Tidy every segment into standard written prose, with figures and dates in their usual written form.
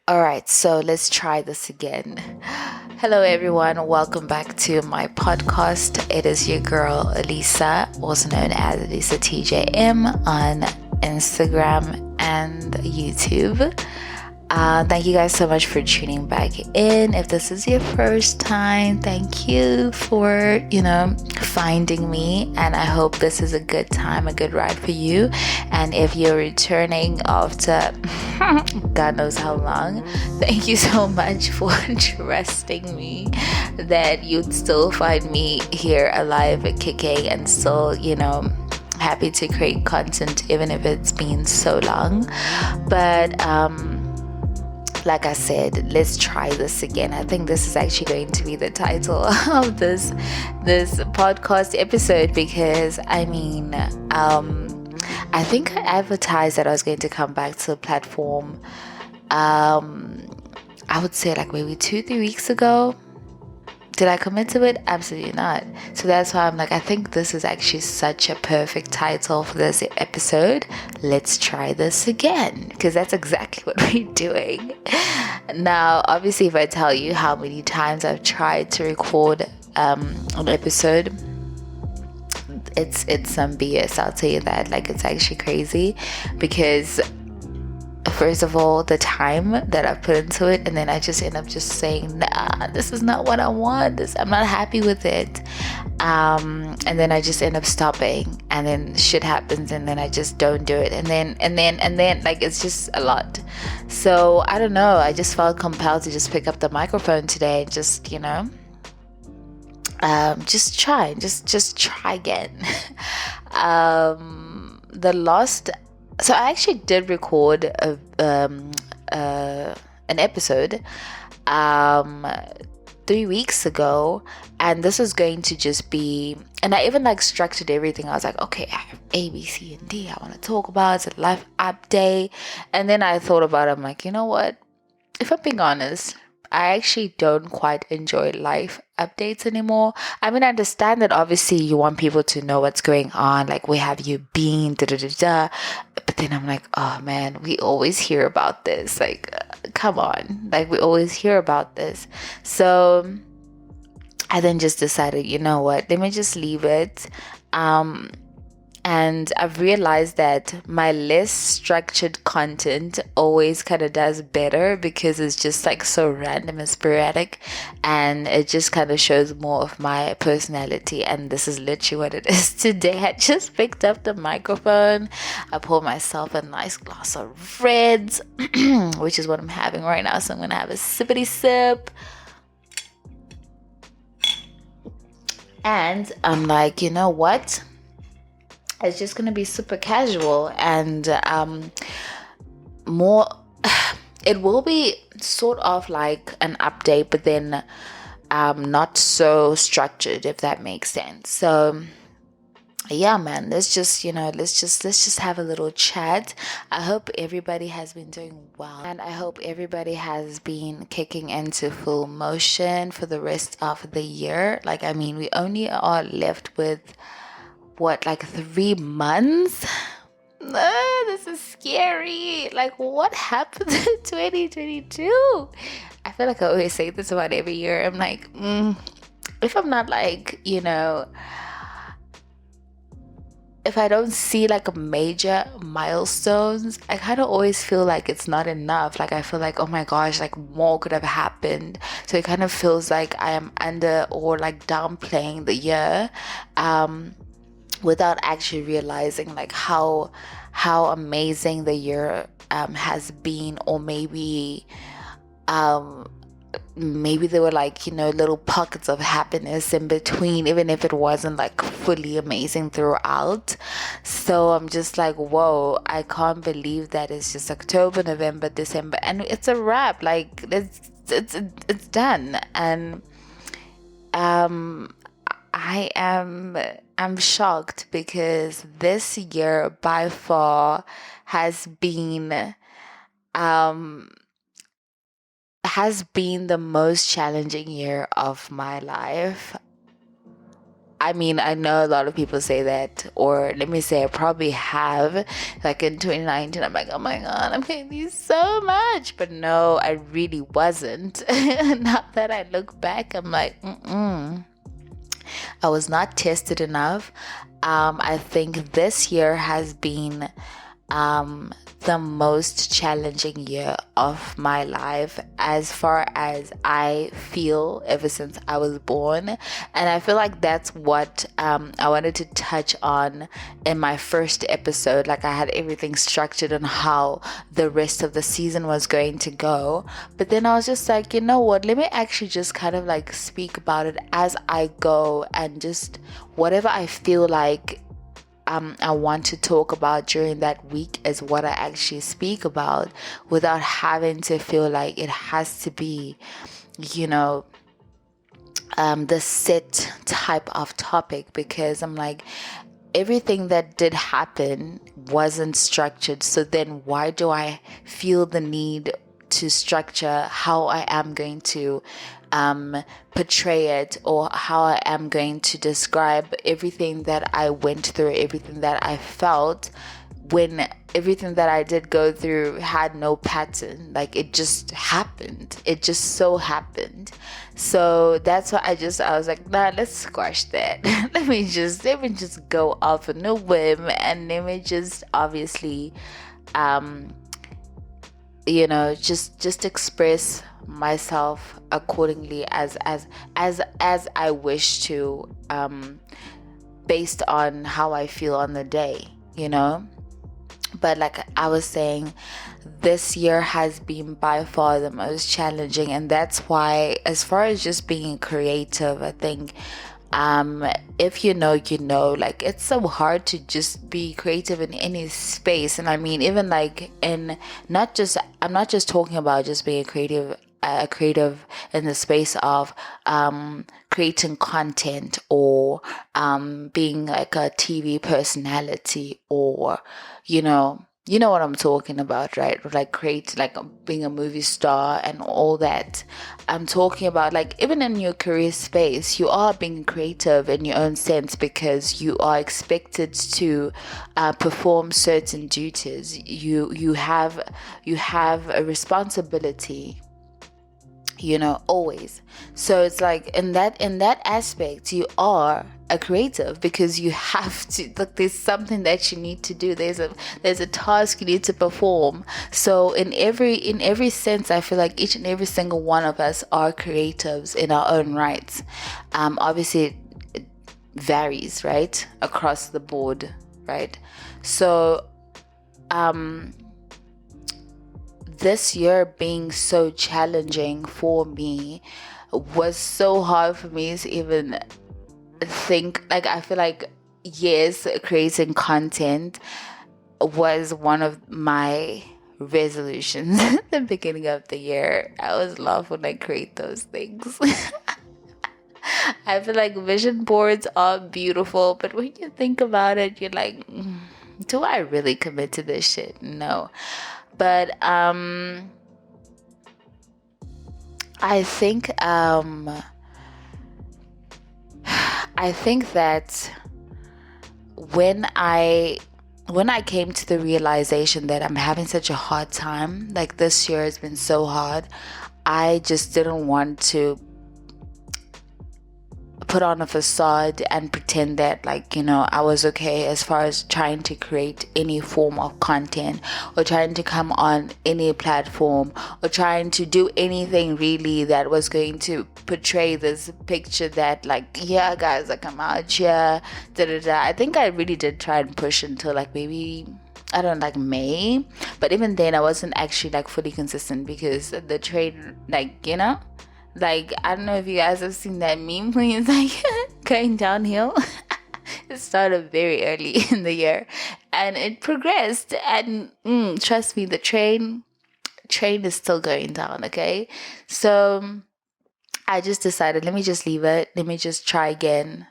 All right, so let's try this again. Hello, everyone. Welcome back to my podcast. It is your girl, Elisa, also known as Elisa TJM on Instagram and YouTube. Thank you guys so much for tuning back in. If this is your first time, thank you for, finding me. And I hope this is a good time, a good ride for you. And if you're returning after God knows how long, thank you so much for trusting me that you'd still find me here alive, kicking, and still, happy to create content even if it's been so long. But, like I said, let's try this again. I think this is actually going to be the title of this podcast episode because I think I advertised that I was going to come back to the platform. I would say like maybe 2-3 weeks ago. Did I commit to it? Absolutely not. So that's why I'm like, I think this is actually such a perfect title for this episode. Let's try this again, because that's exactly what we're doing. Now, obviously, if I tell you how many times I've tried to record an episode, it's some BS. I'll tell you that. Like, it's actually crazy because first of all, the time that I put into it, and then I just end up just saying, nah, this is not what I want. I'm not happy with it. And then I just end up stopping, and then shit happens, and then I just don't do it. And then like, it's just a lot. So I don't know. I just felt compelled to just pick up the microphone today and just, just try again. The last So I actually did record an episode 3 weeks ago, and this was going to just be, and I even like structured everything. I was like, okay, I have A, B, C, and D I want to talk about. It's a life update. And then I thought about it. I'm like, you know what? If I'm being honest, I actually don't quite enjoy life updates anymore. I mean, I understand that obviously you want people to know what's going on, like where have you been, da da da da. But then I'm like, oh man, we always hear about this. Like, come on, like we always hear about this. So I then just decided, you know what, let me just leave it. And I've realized that my less structured content always kind of does better because it's just like so random and sporadic, and it just kind of shows more of my personality. And this is literally what it is today. I just picked up the microphone. I poured myself a nice glass of reds, which is what I'm having right now. So I'm going to have a sippity sip. And I'm like, you know what? It's just going to be super casual and more. It will be sort of like an update, but then not so structured, if that makes sense. So yeah, man, let's just have a little chat. I hope everybody has been doing well, and I hope everybody has been kicking into full motion for the rest of the year. Like, I mean, we only are left with what, like 3 months? This is scary. Like, what happened to 2022? I feel like I always say this about every year. I'm like, if I'm not like, if I don't see like major milestones, I kind of always feel like it's not enough. Like, I feel like, oh my gosh, like more could have happened. So it kind of feels like I am under or like downplaying the year. Without actually realizing like how amazing the year has been, or maybe there were like, little pockets of happiness in between, even if it wasn't like fully amazing throughout. So I'm just like, whoa, I can't believe that it's just October, November, December, and it's a wrap. Like, it's done. And I'm shocked because this year by far has been um the most challenging year of my life. I mean, I know a lot of people say that, or let me say I probably have, like in 2019, I'm like, oh my God, I'm paying these so much. But no, I really wasn't. Now that I look back, I'm like, I was not tested enough. I think this year has been the most challenging year of my life as far as I feel ever since I was born. And I feel like that's what I wanted to touch on in my first episode. Like, I had everything structured on how the rest of the season was going to go. But then I was just like, you know what? Let me actually just kind of like speak about it as I go, and just whatever I feel like I want to talk about during that week is what I actually speak about, without having to feel like it has to be, the set type of topic, because I'm like, everything that did happen wasn't structured. So then why do I feel the need to structure how I am going to portray it, or how I am going to describe everything that I went through, everything that I felt, when everything that I did go through had no pattern. Like, it just happened. It just so happened. So that's why I was like, nah, let's squash that. let me just go off on a whim, and let me just obviously just express myself accordingly as I wish to, based on how I feel on the day, But like I was saying, this year has been by far the most challenging, and that's why, as far as just being creative, I think if like, it's so hard to just be creative in any space. And I mean, even like I'm not just talking about just being creative in the space of creating content, or being like a TV personality, or you know what I'm talking about, right? Like being a movie star and all that. I'm talking about, like, even in your career space, you are being creative in your own sense, because you are expected to perform certain duties. You have a responsibility, always. So it's like, in that aspect, you are a creative, because you have to, like, there's something that you need to do, there's a task you need to perform. So in every sense, I feel like each and every single one of us are creatives in our own rights. Obviously it varies, right, across the board, right? So this year being so challenging for me was so hard for me to even think. Like, I feel like, yes, creating content was one of my resolutions at the beginning of the year. I always laugh when I create those things. I feel like vision boards are beautiful, but when you think about it, you're like, do I really commit to this shit? No. But I think that when I came to the realization that I'm having such a hard time, like, this year has been so hard, I just didn't want to put on a facade and pretend that, like, I was okay as far as trying to create any form of content, or trying to come on any platform, or trying to do anything really that was going to portray this picture that, like, yeah, guys, like, I'm out here, I think I really did try and push until, like, maybe, I don't know, like May. But even then, I wasn't actually, like, fully consistent, because the trade, like, like, I don't know if you guys have seen that meme when it's like going downhill. It started very early in the year, and it progressed, and trust me, the train is still going down. Okay, so I just decided, let me just leave it, let me just try again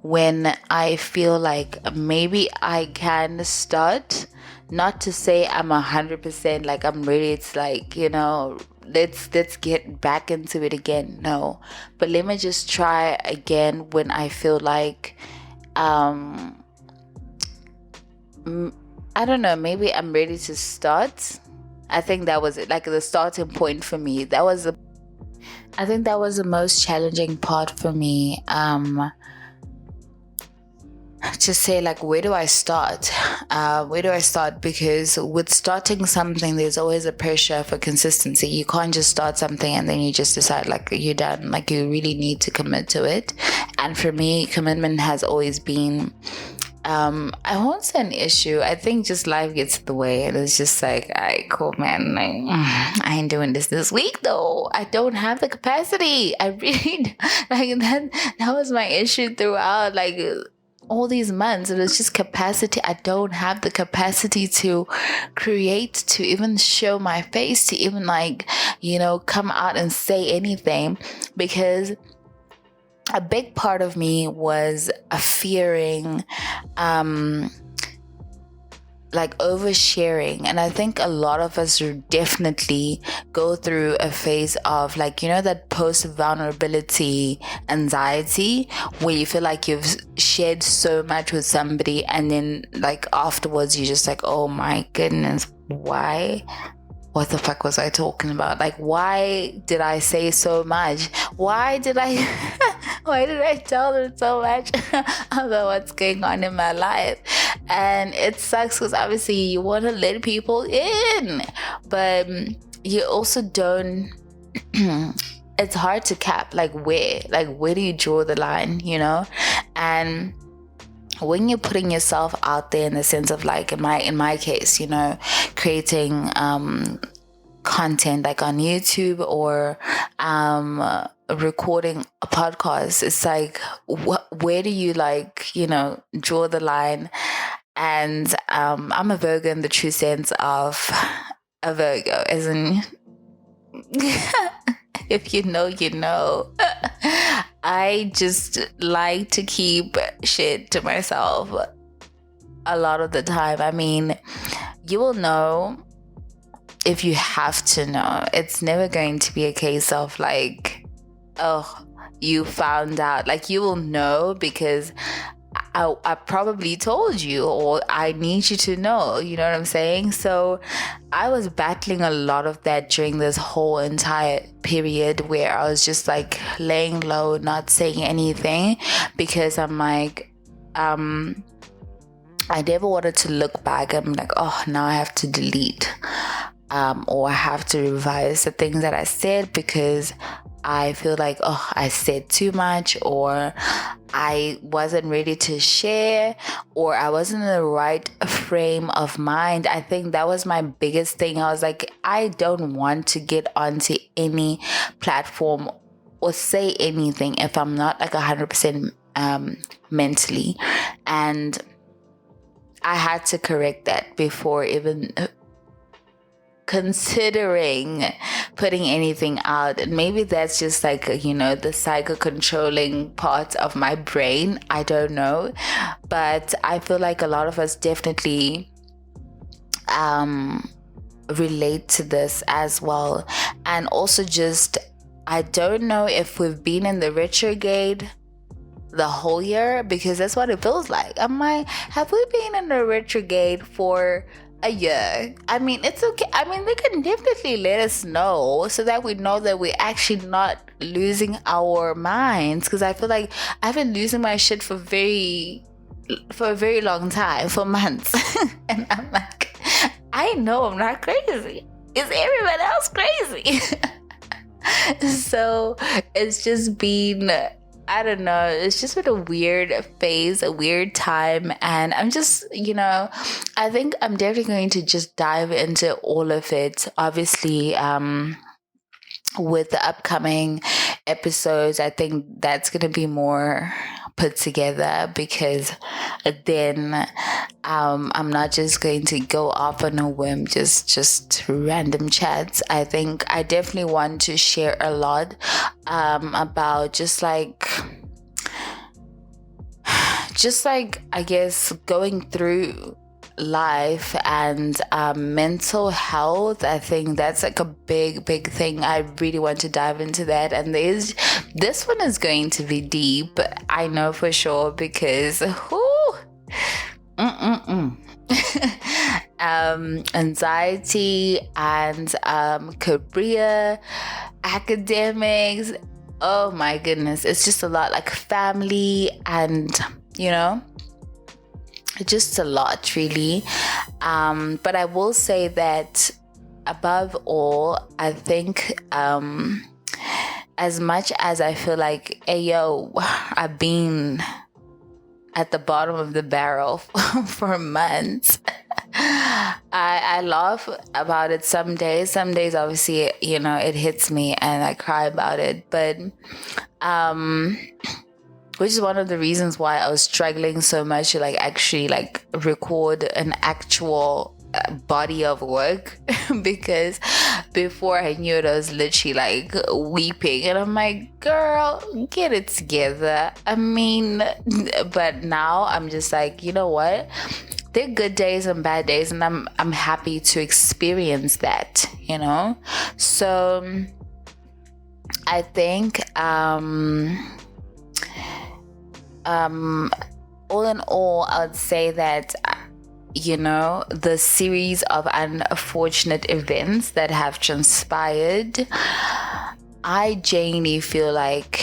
when I feel like maybe I can start. Not to say I'm 100% like I'm ready. It's like, let's get back into it again. No, but let me just try again when I feel like I don't know, maybe I'm ready to start. I think that was it, like the starting point for me. I think that was the most challenging part for me. To say, like, where do I start? Because with starting something, there's always a pressure for consistency. You can't just start something and then you just decide like you're done. Like, you really need to commit to it. And for me, commitment has always been I won't say an issue. I think just life gets in the way, and it's just like, alright, cool, man. Like, I ain't doing this week though. I don't have the capacity. I really like that was my issue throughout, like, all these months. It was just capacity. I don't have the capacity to create, to even show my face, to even, like, come out and say anything, because a big part of me was fearing like oversharing. And I think a lot of us definitely go through a phase of, like, that post vulnerability anxiety, where you feel like you've shared so much with somebody, and then, like, afterwards you're just like, oh my goodness, why? What the fuck was I talking about? Like, why did I say so much? Why did I tell them so much about what's going on in my life? And it sucks because obviously you want to let people in, but you also don't. It's hard to cap, like, where do you draw the line, And when you're putting yourself out there, in the sense of, like, in my case, creating content, like on YouTube, or recording a podcast, it's like, where do you, like, draw the line? And I'm a Virgo in the true sense of a Virgo, as in if you know, you know. I just like to keep shit to myself a lot of the time. I mean, you will know if you have to know. It's never going to be a case of, like, oh, you found out. Like, you will know because I probably told you, or I need you to know, you know what I'm saying? So I was battling a lot of that during this whole entire period, where I was just, like, laying low, not saying anything, because I'm like, I never wanted to look back. I'm like, oh, now I have to delete, or I have to revise the things that I said, because I feel like, oh, I said too much, or I wasn't ready to share, or I wasn't in the right frame of mind. I think that was my biggest thing. I was like, I don't want to get onto any platform or say anything if I'm not, like, 100% mentally. And I had to correct that before even considering putting anything out. And maybe that's just, like, the psycho controlling part of my brain. I don't know, but I feel like a lot of us definitely relate to this as well. And also, just, I don't know if we've been in the retrograde the whole year, because that's what it feels like. I'm like, have we been in the retrograde for a year? I mean, it's okay. I mean, they can definitely let us know, so that we know that we're actually not losing our minds, because I feel like I've been losing my shit for a very long time, for months. And I'm like, I know I'm not crazy. Is everyone else crazy? So it's just been, I don't know, it's just been a weird phase, a weird time. And I'm just, I think I'm definitely going to just dive into all of it. Obviously, with the upcoming episodes, I think that's going to be more put together, because then I'm not just going to go off on a whim, just random chats. I think I definitely want to share a lot about just like I guess going through life and mental health, I think that's like a big thing. I really want to dive into that, and this one is going to be deep, I know for sure, because anxiety and career, academics, oh my goodness, it's just a lot, like family, and just a lot, really. But I will say that above all, I think as much as I feel like, hey yo, I've been at the bottom of the barrel for months, I laugh about it some days. Some days, obviously, it hits me and I cry about it. But which is one of the reasons why I was struggling so much to actually record an actual body of work, because before I knew it, I was literally weeping, and I'm like, girl, get it together. I mean, but now I'm just like, you know what? There are good days and bad days, and I'm happy to experience that, So I think all in all, I would say that the series of unfortunate events that have transpired, I genuinely feel like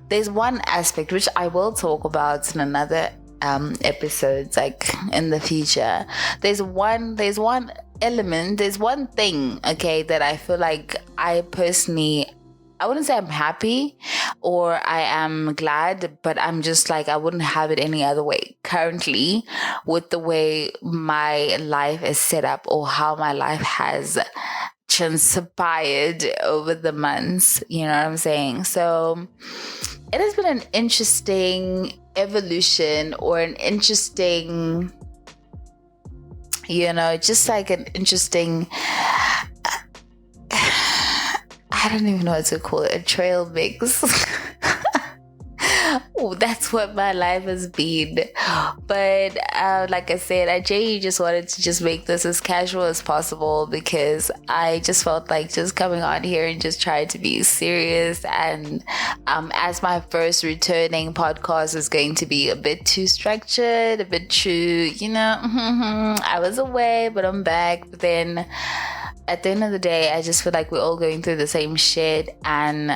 there's one aspect which I will talk about in another episodes in the future. There's one element, there's one thing, okay, that I feel like I personally, I wouldn't say I'm happy or I am glad, but I'm just I wouldn't have it any other way currently with the way my life is set up, or how my life has transpired over the months, you know what I'm saying? So it has been an interesting evolution, or an interesting, just an interesting, I don't even know what to call it, a trail mix. That's what my life has been. But like I said, I genuinely just wanted to just make this as casual as possible, because I just felt like just coming on here and just trying to be serious. And as my first returning podcast is going to be a bit too structured, a bit too, I was away, but I'm back. But then at the end of the day, I just feel like we're all going through the same shit, and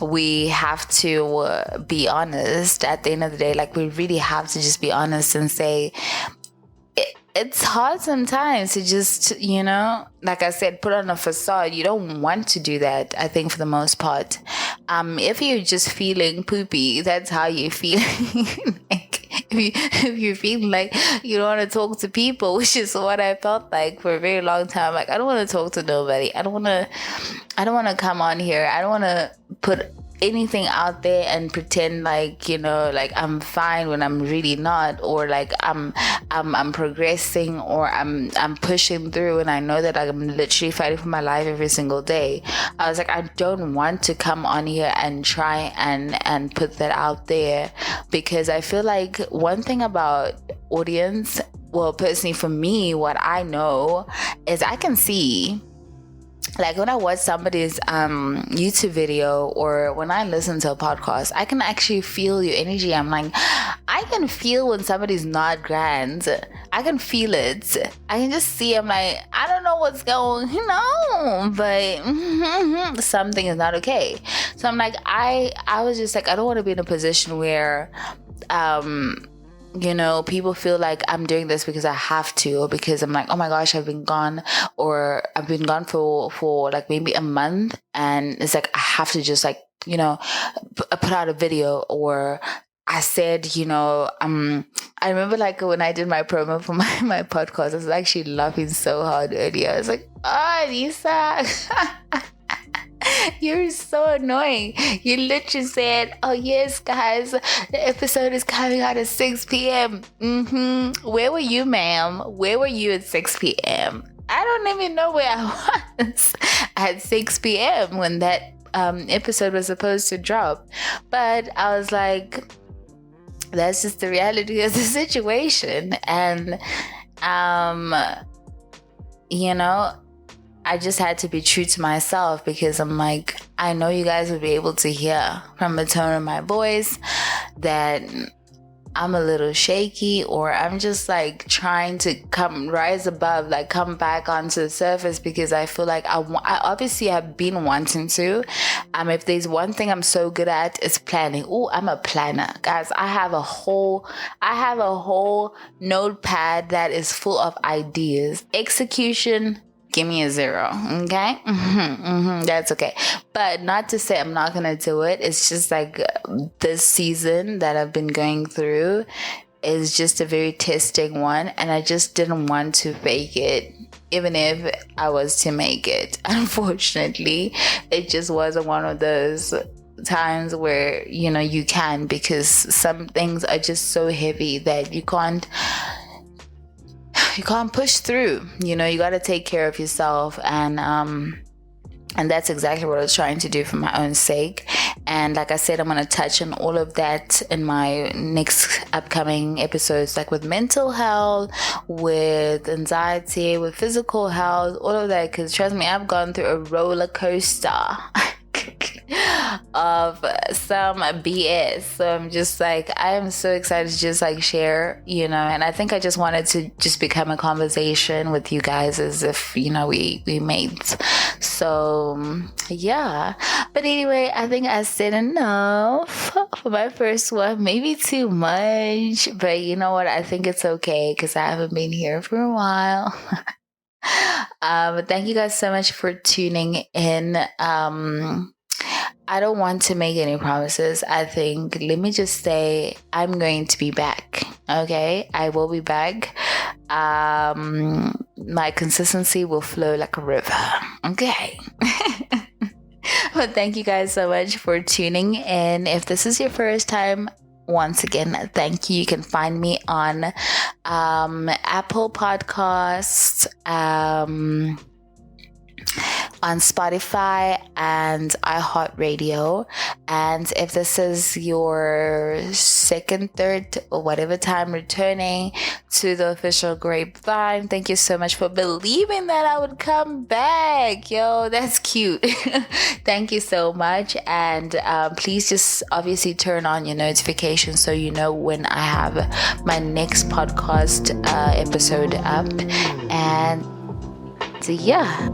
we have to be honest at the end of the day. We really have to just be honest and say it's hard sometimes to just, like I said, put on a facade. You don't want to do that, I think, for the most part. If you're just feeling poopy, that's how you're feeling. If you feel like you don't want to talk to people, which is what I felt like for a very long time. I don't want to talk to nobody. I don't want to come on here. I don't want to put anything out there and pretend I'm fine when I'm really not, or I'm progressing, or I'm pushing through, and I know that I'm literally fighting for my life every single day. I was I don't want to come on here and try and put that out there, because I feel like one thing about audience, well, personally for me, what I know is I can see, when I watch somebody's YouTube video, or when I listen to a podcast, I can actually feel your energy. I'm I can feel when somebody's not grand. I can feel it. I can just see. I'm I don't know what's going on, but something is not okay. So I'm I was just I don't want to be in a position where people feel like I'm doing this because I have to, or because I'm oh my gosh, I've been gone, or I've been gone for maybe a month, and it's I have to just put out a video. Or I said, I remember when I did my promo for my podcast, I was actually laughing so hard earlier. I was oh, Lisa. You're so annoying. You literally said, oh yes guys, the episode is coming out at 6 p.m. Where were you, ma'am? Where were you at 6 p.m.? I don't even know where I was at 6 p.m. when that episode was supposed to drop. But I was that's just the reality of the situation. And you know, I just had to be true to myself, because I'm like, I know you guys would be able to hear from the tone of my voice that I'm a little shaky, or I'm just like trying to rise above, like come back onto the surface, because I feel like I obviously have been wanting to. If there's one thing I'm so good at, it's planning. Oh, I'm a planner, guys. I have a whole notepad that is full of ideas. Execution, give me a 0. Okay. That's okay. But not to say I'm not going to do it. It's just like this season that I've been going through is just a very testing one. And I just didn't want to fake it, even if I was to make it. Unfortunately, it just wasn't one of those times where, you can, because some things are just so heavy that you can't push through. You got to take care of yourself, and that's exactly what I was trying to do for my own sake. And like I said, I'm going to touch on all of that in my next upcoming episodes, like with mental health, with anxiety, with physical health, all of that, because trust me, I've gone through a roller coaster of some BS. So I'm just like, I am so excited to just like share, and I think I just wanted to just become a conversation with you guys, as if, we mates. So yeah. But anyway, I think I said enough for my first one, maybe too much, but you know what? I think it's okay, because I haven't been here for a while. Thank you guys so much for tuning in. I don't want to make any promises. I think, let me just say, I'm going to be back. Okay, I will be back. My consistency will flow like a river. Okay. But thank you guys so much for tuning in. If this is your first time, once again, thank you. You can find me on Apple Podcasts, on Spotify and iHeartRadio. And if this is your second, third, or whatever time returning to the official Grapevine, thank you so much for believing that I would come back. Yo, that's cute. Thank you so much. And please just obviously turn on your notifications so you know when I have my next podcast episode up. And yeah.